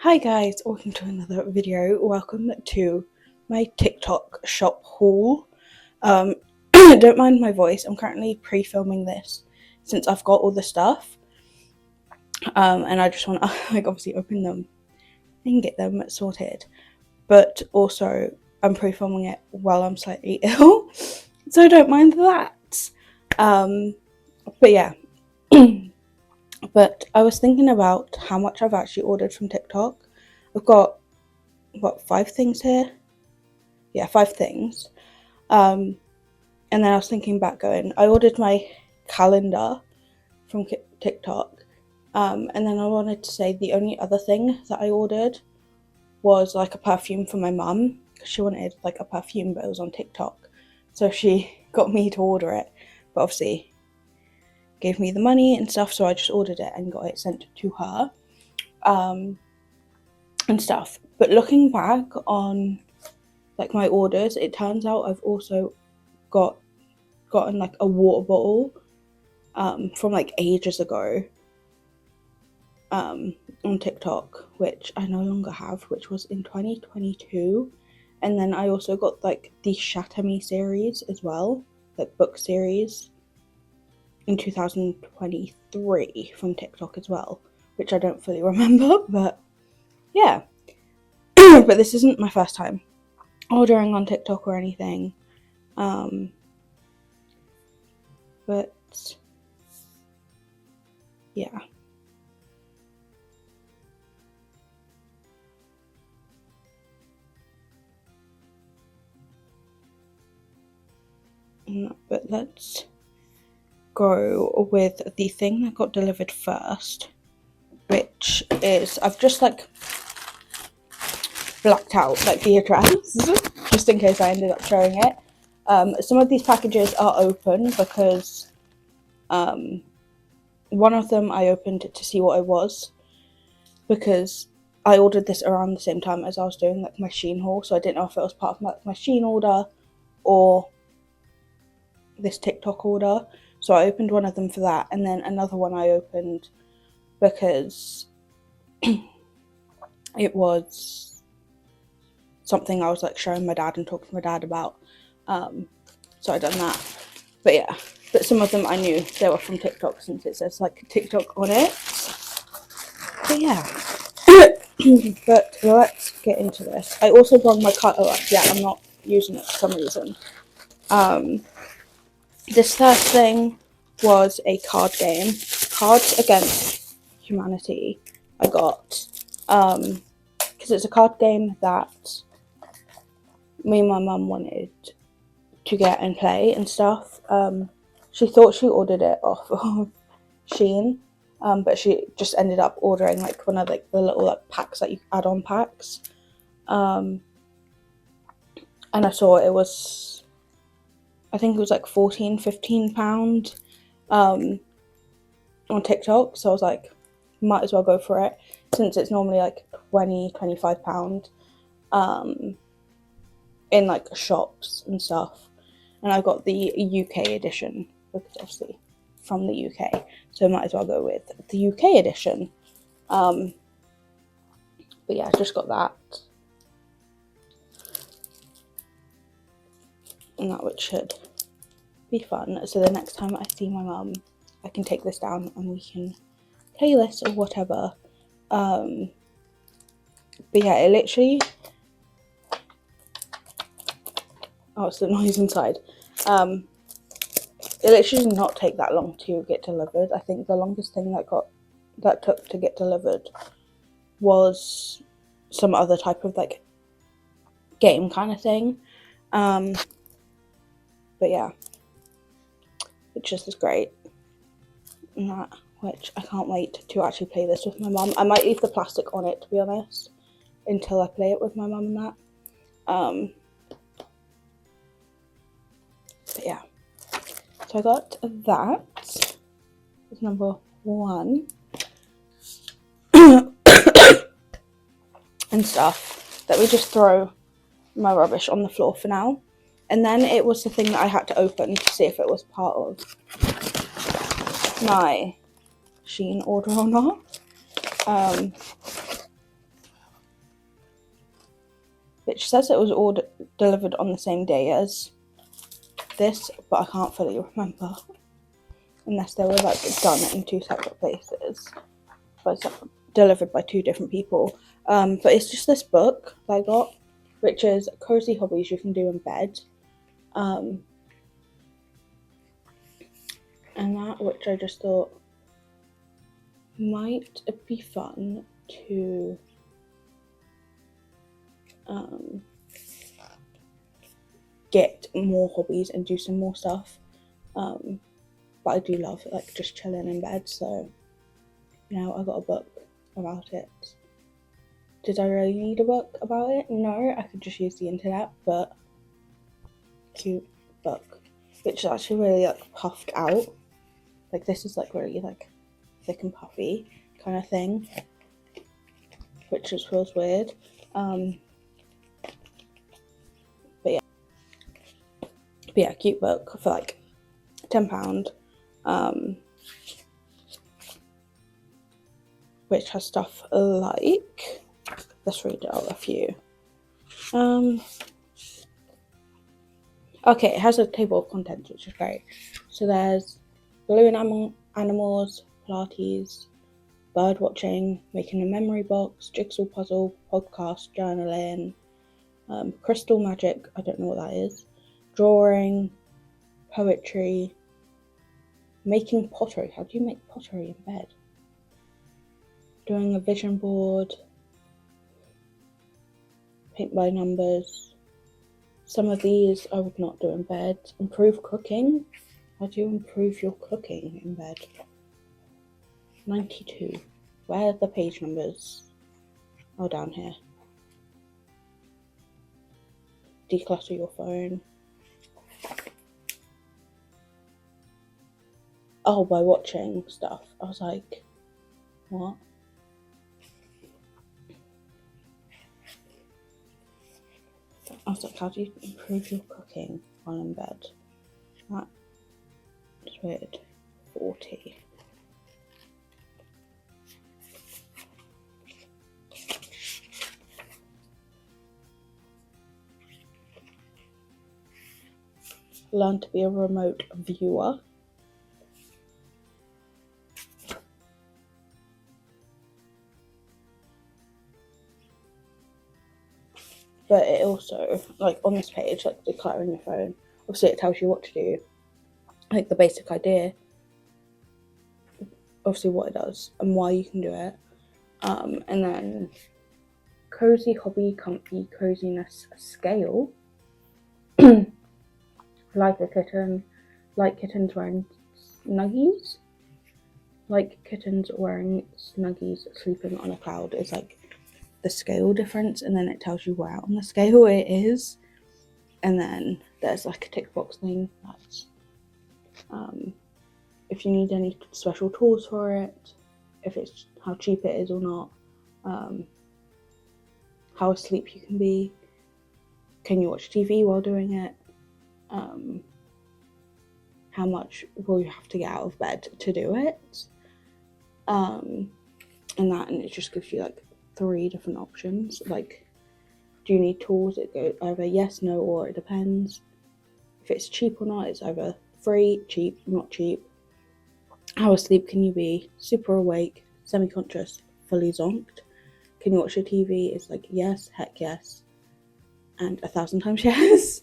Hi guys, welcome to another video. Welcome to my TikTok shop haul. Don't mind my voice, I'm currently pre-filming this since I've got all the stuff. And I just want to obviously open them and get them sorted. But also I'm pre-filming it while I'm slightly ill, so don't mind that. But yeah. But I was thinking about how much I've actually ordered from TikTok. I've got, 5 things here? Yeah, 5 things. And then I was thinking back going, I ordered my calendar from TikTok. And then I wanted to say the only other thing that I ordered was like a perfume for my mum. She wanted like a perfume, but it was on TikTok. So she got me to order it. But obviously gave me the money and stuff, so I just ordered it and got it sent to her. And stuff. But looking back on like my orders, it turns out I've also gotten like a water bottle from like ages ago on TikTok, which I no longer have, which was in 2022. And then I also got like the Shatter Me series as well, like book series in 2023 from TikTok as well, which I don't fully remember, but yeah. But this isn't my first time ordering on TikTok or anything. But yeah. But let's go with the thing that got delivered first, which is, I've just like blacked out like the address just in case I ended up showing it. Some of these packages are open because one of them I opened to see what it was, because I ordered this around the same time as I was doing like my Shein haul, so I didn't know if it was part of my Shein order or this TikTok order. So I opened one of them for that, and then another one I opened because it was something I was like showing my dad and talking to my dad about. So I done that. But yeah, but some of them I knew they were from TikTok since it says like TikTok on it. But yeah. But let's get into this. I also brought my cutter up. Yeah, I'm not using it for some reason. This first thing was a card game, Cards Against Humanity. I got because it's a card game that me and my mum wanted to get and play and stuff. She thought she ordered it off of Shein, but she just ended up ordering like one of like the little like packs that you add on packs. And I saw it was, I think it was like £14-15 on TikTok, so I was like, might as well go for it since it's normally like £20-25 in like shops and stuff. And I got the UK edition because obviously from the UK, so I might as well go with the UK edition. But yeah, I just got that, and that which should be fun. So the next time I see my mum, I can take this down and we can play this or whatever. But yeah, it literally, oh, it's the noise inside. It literally did not take that long to get delivered. I think the longest thing that took to get delivered was some other type of like game kind of thing. But yeah, which is great. And that, which I can't wait to actually play this with my mum. I might leave the plastic on it, to be honest, until I play it with my mum and that. But yeah, so I got that. It's number 1. And stuff. Let me just throw my rubbish on the floor for now. And then it was the thing that I had to open to see if it was part of my Shein order or not. which says it was all delivered on the same day as this, but I can't fully remember, unless they were like done in 2 separate places, but delivered by 2 different people. But it's just this book that I got, which is Cozy Hobbies You Can Do in Bed, and that, which I just thought might be fun to get more hobbies and do some more stuff. But I do love like just chilling in bed, so I got a book about it. Did I really need a book about it? No, I could just use the internet, but cute book, which is actually really like puffed out. Like this is like really like thick and puffy kind of thing, which just feels weird. But yeah, cute book for like £10. Which has stuff like, let's read out a few. Okay, it has a table of contents, which is great. So there's balloon animals, Pilates, bird watching, making a memory box, jigsaw puzzle, podcast, journaling, crystal magic, I don't know what that is, drawing, poetry, making pottery. How do you make pottery in bed? Doing a vision board, paint by numbers. Some of these I would not do in bed. Improve cooking. How do you improve your cooking in bed? 92. Where are the page numbers? Oh, down here. Declutter your phone. Oh, by watching stuff. I was like, what? I was like, how do you improve your cooking while in bed? That is weird. 40. Learn to be a remote viewer. But it also, like on this page, like decluttering your phone, obviously it tells you what to do, like the basic idea, obviously what it does and why you can do it. And then cozy hobby, comfy, coziness scale. Like a kitten, like kittens wearing snuggies. Like kittens wearing snuggies, sleeping on a cloud is like the scale difference, and then it tells you where on the scale it is. And then there's like a tick box thing that's if you need any special tools for it, if it's how cheap it is or not, how asleep you can be, can you watch TV while doing it, how much will you have to get out of bed to do it, and it just gives you like 3 different options. Like, do you need tools? It goes either yes, no, or it depends. If it's cheap or not, it's either free, cheap, not cheap. How asleep can you be? Super awake, semi-conscious, fully zonked. Can you watch your TV? It's like yes, heck yes, and 1,000 times yes.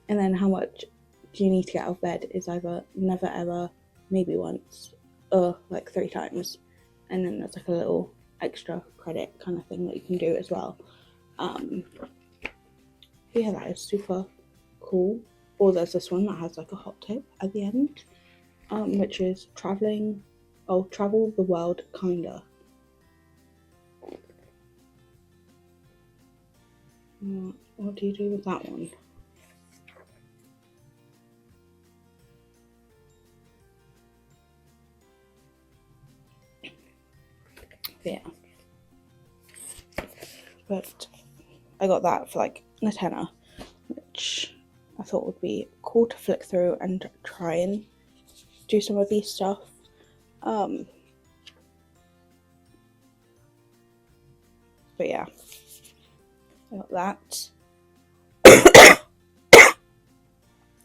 And then how much do you need to get out of bed is either never ever, maybe once, or like 3 times. And then there's like a little extra credit kind of thing that you can do as well. Yeah, that is super cool. Or there's this one that has like a hot tip at the end, which is travel the world kinda. What do you do with that one? Yeah. But I got that for like a tenner, which I thought would be cool to flick through and try and do some of these stuff. But yeah, I got that.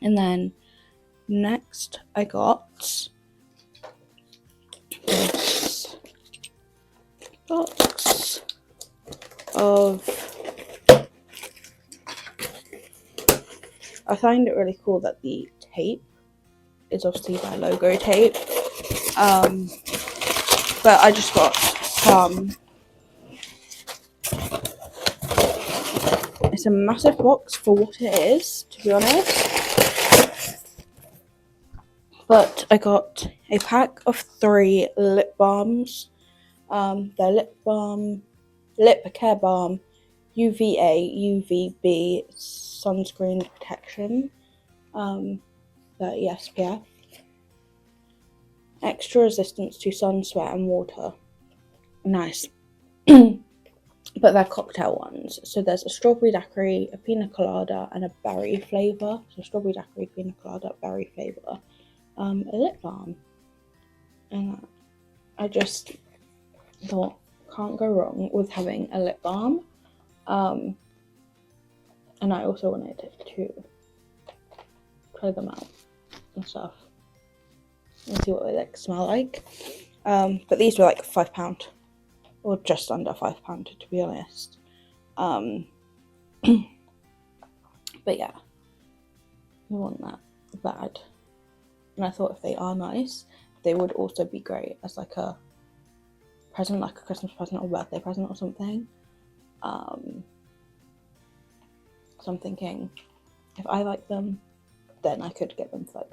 And then next I got this box of, I find it really cool that the tape is obviously my logo tape, but I just got some, it's a massive box for what it is, to be honest, but I got a pack of 3 lip balms. They're lip care balm, UVA, UVB sunscreen protection, 30 SPF, extra resistance to sun, sweat and water. Nice. But they're cocktail ones. So there's a strawberry daiquiri, a pina colada and a berry flavour. So strawberry daiquiri, pina colada, berry flavour. A lip balm. And I just thought, can't go wrong with having a lip balm. And I also wanted to try them out and stuff and see what they like smell like. But these were like £5, or just under £5 to be honest. But yeah, I want that bad, and I thought if they are nice, they would also be great as like a present, like a Christmas present or birthday present or something. So I'm thinking, if I like them, then I could get them for like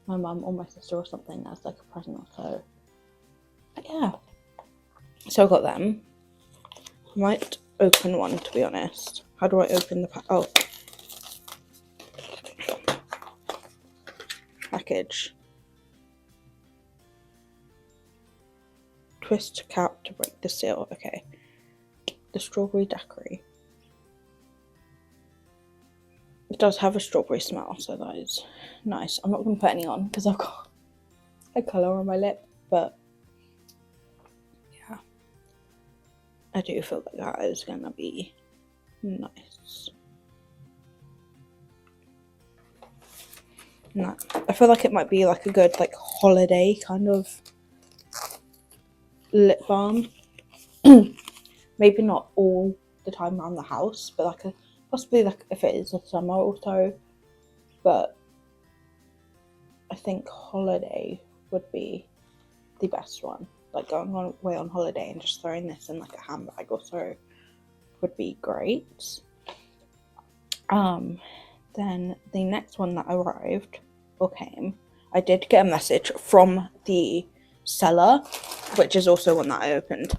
my mum or my sister or something as like a present or so. But yeah, so I got them. I might open one, to be honest. How do I open the package? Twist cap to break the seal. Okay. The strawberry daiquiri. It does have a strawberry smell, so that is nice. I'm not going to put any on because I've got a colour on my lip, but yeah, I do feel like that is going to be nice. No, I feel like it might be like a good like holiday kind of lip balm. Maybe not all the time around the house, but like possibly like if it is a summer or so. But I think holiday would be the best one. Like going away on holiday and just throwing this in like a handbag or so would be great. Then the next one that arrived or came, I did get a message from the seller, which is also one that I opened.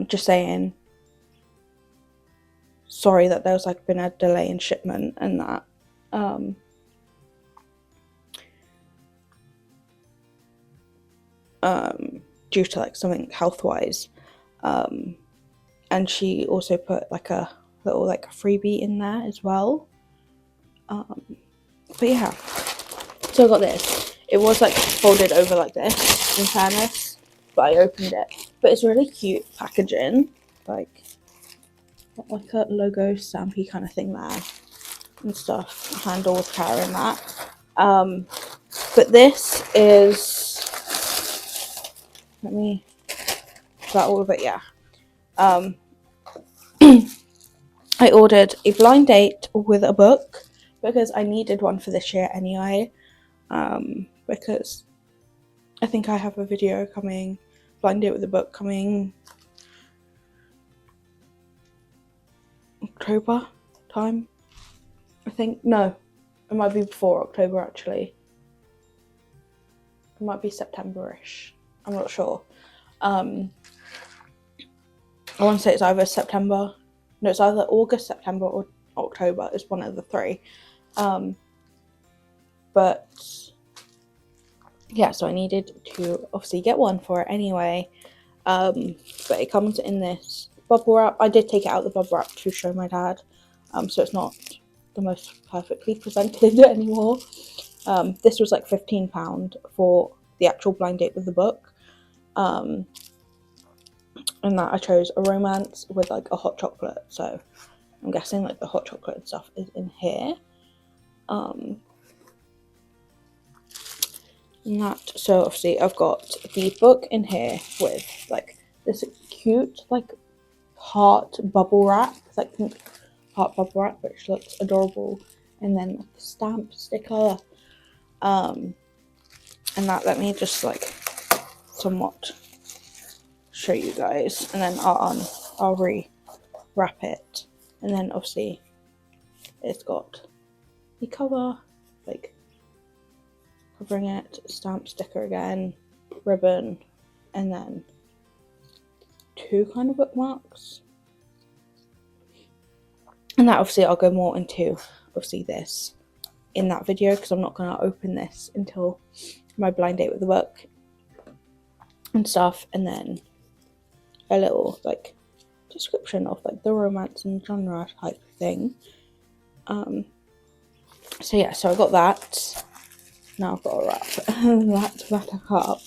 Just saying sorry that there's like been a delay in shipment and that. Due to like something health-wise. And she also put like a little like freebie in there as well. But yeah, so I got this. It was like folded over like this, in fairness, but I opened it. But it's really cute packaging, like a logo stampy kind of thing there and stuff. Handle with care in that. But this is, let me, is that all of it? Yeah. I ordered a blind date with a book because I needed one for this year anyway. Because I think I have a video coming, blind date with a book coming October time. I think, no, it might be before October actually. It might be September-ish. I'm not sure. I want to say it's either September. No, it's either August, September, or October. It's one of the three. But yeah, so I needed to obviously get one for it anyway. But it comes in this bubble wrap. I did take it out of the bubble wrap to show my dad. So it's not the most perfectly presented anymore. This was like £15 for the actual blind date with the book. And that I chose a romance with like a hot chocolate. So I'm guessing like the hot chocolate and stuff is in here. So obviously I've got the book in here with like this cute like heart bubble wrap, like pink heart bubble wrap, which looks adorable, and then like a stamp sticker. And that, let me just like somewhat show you guys, and then I'll re-wrap it, and then obviously it's got the cover, like covering it, stamp sticker again, ribbon, and then two kind of bookmarks. And that obviously I'll go more into obviously this in that video, because I'm not going to open this until my blind date with the book and stuff, and then a little like description of like the romance and genre type thing. So yeah, so I got that. Now I've got to wrap that back up.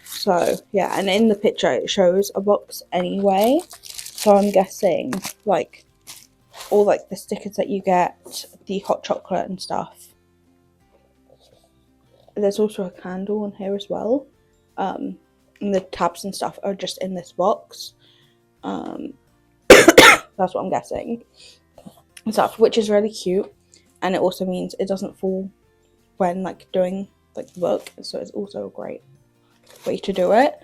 So yeah, and in the picture it shows a box anyway, so I'm guessing like all like the stickers that you get, the hot chocolate and stuff. There's also a candle in here as well. And the tabs and stuff are just in this box. That's what I'm guessing. And stuff, which is really cute, and it also means it doesn't fall when like doing like the book, so it's also a great way to do it.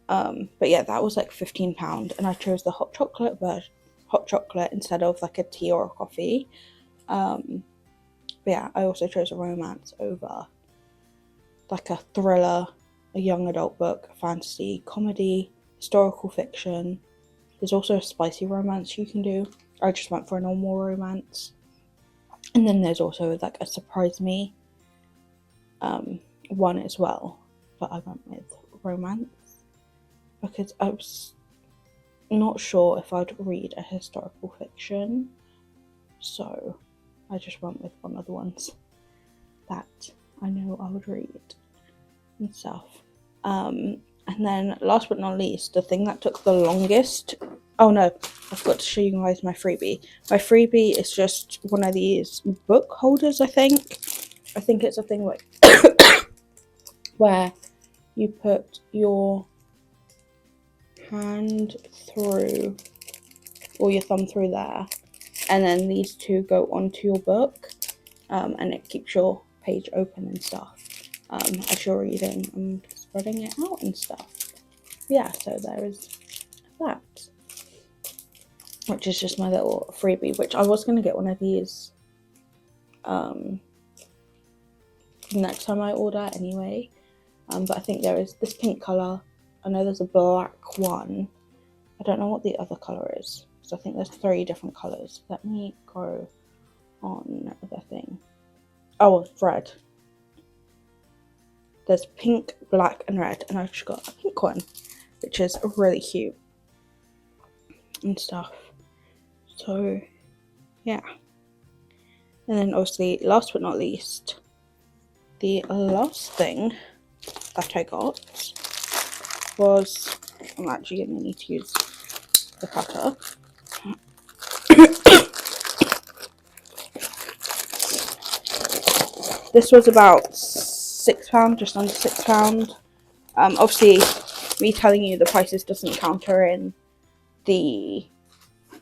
But yeah, that was like £15, and I chose the hot chocolate instead of like a tea or a coffee. But yeah, I also chose a romance over like a thriller, a young adult book, a fantasy, comedy, historical fiction. There's also a spicy romance you can do. I just went for a normal romance. And then there's also like a surprise me one as well, but I went with romance because I was not sure if I'd read a historical fiction, so I just went with one of the ones that I know I would read and stuff. And then last but not least, the thing that took the longest, oh no, I forgot to show you guys my freebie. My freebie is just one of these book holders, I think it's a thing like where you put your hand through or your thumb through there, and then these two go onto your book, and it keeps your page open and stuff as you're reading and spreading it out and stuff. Yeah, so there is that, which is just my little freebie, which I was going to get one of these next time I order anyway, but I think there is this pink colour. I know there's a black one. I don't know what the other colour is, so I think there's 3 different colours. Let me go on the thing. Oh, red. There's pink, black and red, and I've just got a pink one, which is really cute and stuff. So yeah, and then obviously last but not least, the last thing that I got was, I'm actually going to need to use the cutter. This was about £6, just under £6. Obviously, me telling you the prices doesn't counter in the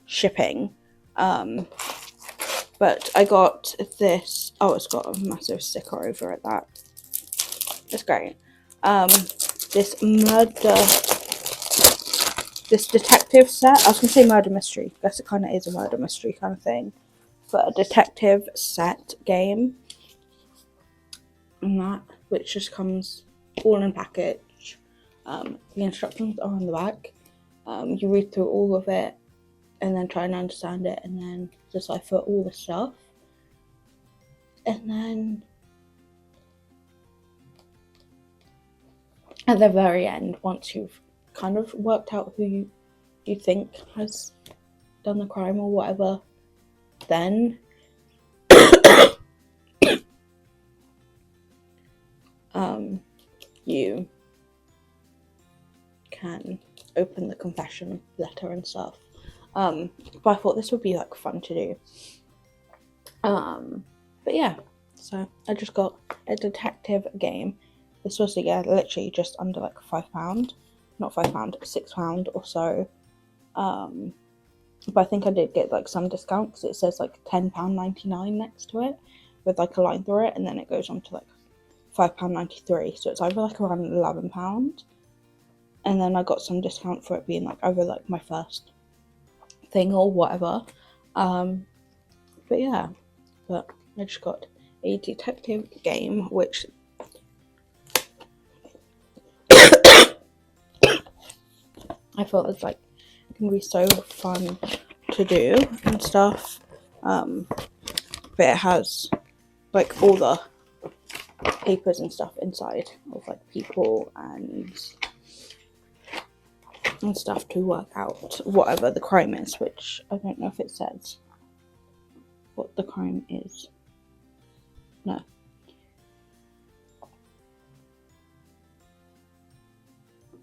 shipping. But I got this. Oh, it's got a massive sticker over it. That is great. This detective set. I was gonna say murder mystery. I guess it kind of is a murder mystery kind of thing, but a detective set game. And that, which just comes all in a package. The instructions are on the back. You read through all of it and then try and understand it, and then decipher all the stuff. And then at the very end, once you've kind of worked out who you think has done the crime or whatever, then you can open the confession letter and stuff. But I thought this would be like fun to do. But yeah, so I just got a detective game. This was literally just under like £5, not £5, £6 or so. But I think I did get like some discount because it says like £10.99 next to it with like a line through it, and then it goes on to like £5.93. So it's either like around £11. And then I got some discount for it being like over like my first thing or whatever. But yeah, but I just got a detective game, which I thought was like gonna be so fun to do and stuff. But it has like all the papers and stuff inside of like people and stuff to work out whatever the crime is, which I don't know if it says what the crime is. No.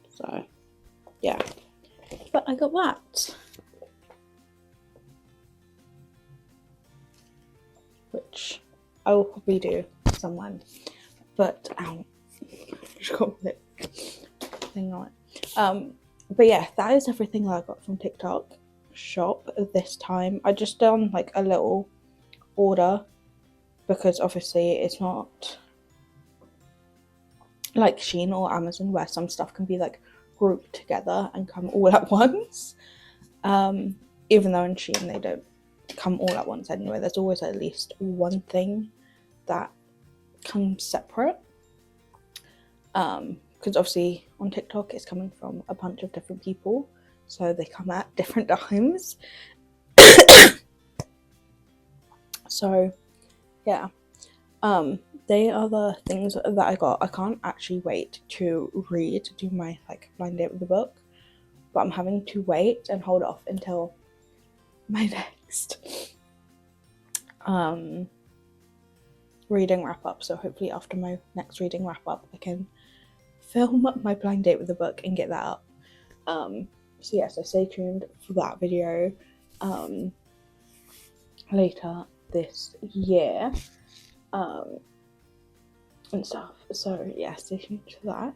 So yeah, but I got that, which I will probably do someone, but just got the thing on it. But yeah, that is everything that I got from TikTok shop this time. I just done like a little order because obviously it's not like Shein or Amazon where some stuff can be like grouped together and come all at once. Even though in Shein they don't come all at once anyway. There's always at least one thing that comes separate. Because obviously on TikTok it's coming from a bunch of different people, so they come at different times. So yeah, they are the things that I got. I can't actually wait to do my like blind date with the book, but I'm having to wait and hold off until my next reading wrap up. So hopefully after my next reading wrap up I can film my blind date with the book and get that up. So yeah, so stay tuned for that video later this year and stuff. So yeah, stay tuned for that.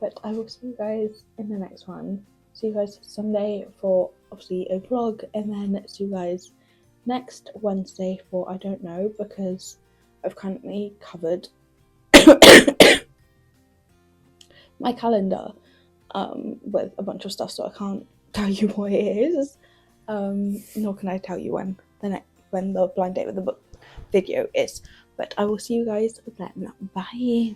But I will see you guys in the next one. See you guys Sunday for obviously a vlog, and then see you guys next Wednesday for I don't know, because I've currently covered my calendar with a bunch of stuff, so I can't tell you what it is, nor can I tell you when the blind date with the book video is. But I will see you guys then. Bye.